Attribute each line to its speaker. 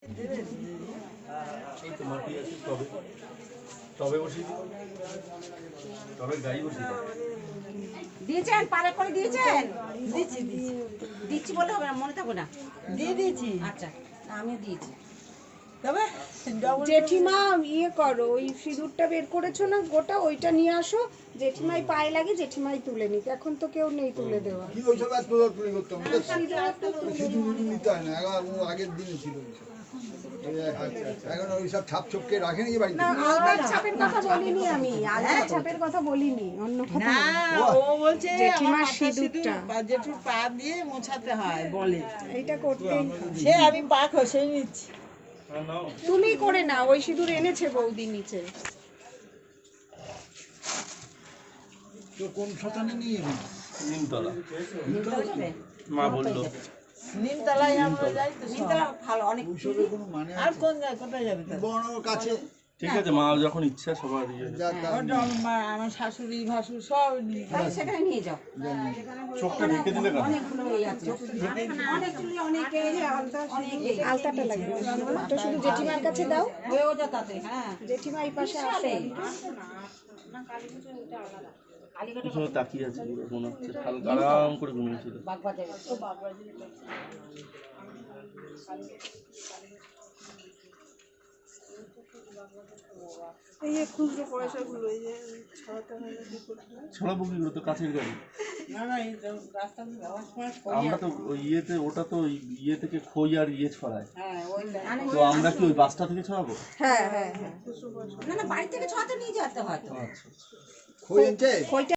Speaker 1: এই তো মাটি আছে তবে তবে বসি তবে গাই বসি
Speaker 2: দিয়েছেন পারে করে দিয়েছেন
Speaker 3: দিচ্ছি
Speaker 2: দিচ্ছি বলে হবে না মনে থাকবে না
Speaker 3: দিয়ে দিয়েছি।
Speaker 2: আচ্ছা আমি দিয়েছি
Speaker 3: তবে
Speaker 4: জেঠিমা ইয়ে করো, ওই সিঁদুরটা বের করেছো না গোটা, ওইটা নিয়ে আসো, জেঠিমাই পায়ে লাগে, জেঠিমাই তুলে নিক। এখন তো কেউ নেই তুলে দেওয়া।
Speaker 5: কি ওইসব আর তোলাতুলি করতাম সিঁদুর নিতে হয় না, আগের দিনে ছিল ওইসব। এখন ওইসব ছাপ ছপকে রাখে নাকি বাড়িতে?
Speaker 4: না, আলতার ছাপের কথা বলিনি আমি, আলতার ছাপের কথা বলিনি, অন্য কথা
Speaker 3: না,
Speaker 4: বলি।
Speaker 3: ও বলছে
Speaker 4: জেঠিমার
Speaker 3: আমার মাথার
Speaker 4: সিঁদুরটা।
Speaker 3: সিঁদুর জেঠুর পা দিয়ে মোছাতে হয় বলে।
Speaker 4: এইটা করতেই
Speaker 3: সে আমি পা খসে নিচ্ছি।
Speaker 4: তুমি করে না, ওই সিঁদুর এনেছে বৌদি নিচে।
Speaker 5: তো কোন শ্মশানে নিয়ে এলি?
Speaker 1: নিমতলা
Speaker 2: যাবে
Speaker 1: মা বললো
Speaker 3: নিমতলায় আমরা যাই তো সব।
Speaker 2: নিমতলা ভালো অনেক
Speaker 5: ওইসবের কোনো মানে
Speaker 3: আর
Speaker 5: আছে?
Speaker 3: কোন যায় কোথায় যাবে তাহলে?
Speaker 5: বড় কাছে
Speaker 1: ঠিক আছে মা যখন ইচ্ছা সবার ইয়ে
Speaker 5: যা তার
Speaker 3: ওটা আমার শাশুড়ি ভাসুর সব নিয়ে যায়।
Speaker 2: তাহলে সেখানে নিয়ে যাও
Speaker 1: চোখটা ঢেকে দিলে কেন
Speaker 2: অনেকগুলো এই আছে অনেকগুলো অনেকে অনেকে
Speaker 4: আলতাটা লাগবে, ওটা শুধু জেঠিমার কাছে দাও।
Speaker 2: হয়েও যা তাতে হ্যাঁ
Speaker 4: জেঠিমা এই পাশে আসে।
Speaker 1: পিছনে তাকিয়ে আছে পুরো মনে হচ্ছে হালকা আরাম করে ঘুমিয়েছিল
Speaker 2: বাগবাজারে
Speaker 4: এই যে খুচরো পয়সাগুলো, এই যে ছড়াতে হবে কি করতে হয়?
Speaker 1: ছড়াবো কি করে তো কাছের গাড়ি
Speaker 3: না না এই রাস্তা দিয়ে যাওয়ার সময়
Speaker 1: আমরা তো ওই ইয়েতে ওটা তো ওই ইয়ে থেকে খই আর ইয়ে ছড়ায়
Speaker 2: হ্যাঁ ওইটা
Speaker 1: তো আমরা কি ওই বাসটা থেকে ছড়াবো
Speaker 4: হ্যাঁ হ্যাঁ হ্যাঁ,
Speaker 2: না না বাড়ি থেকে ছড়াতে নিয়ে যেতে হয় তো
Speaker 1: আচ্ছা
Speaker 5: খই এনেছে?
Speaker 4: খইটা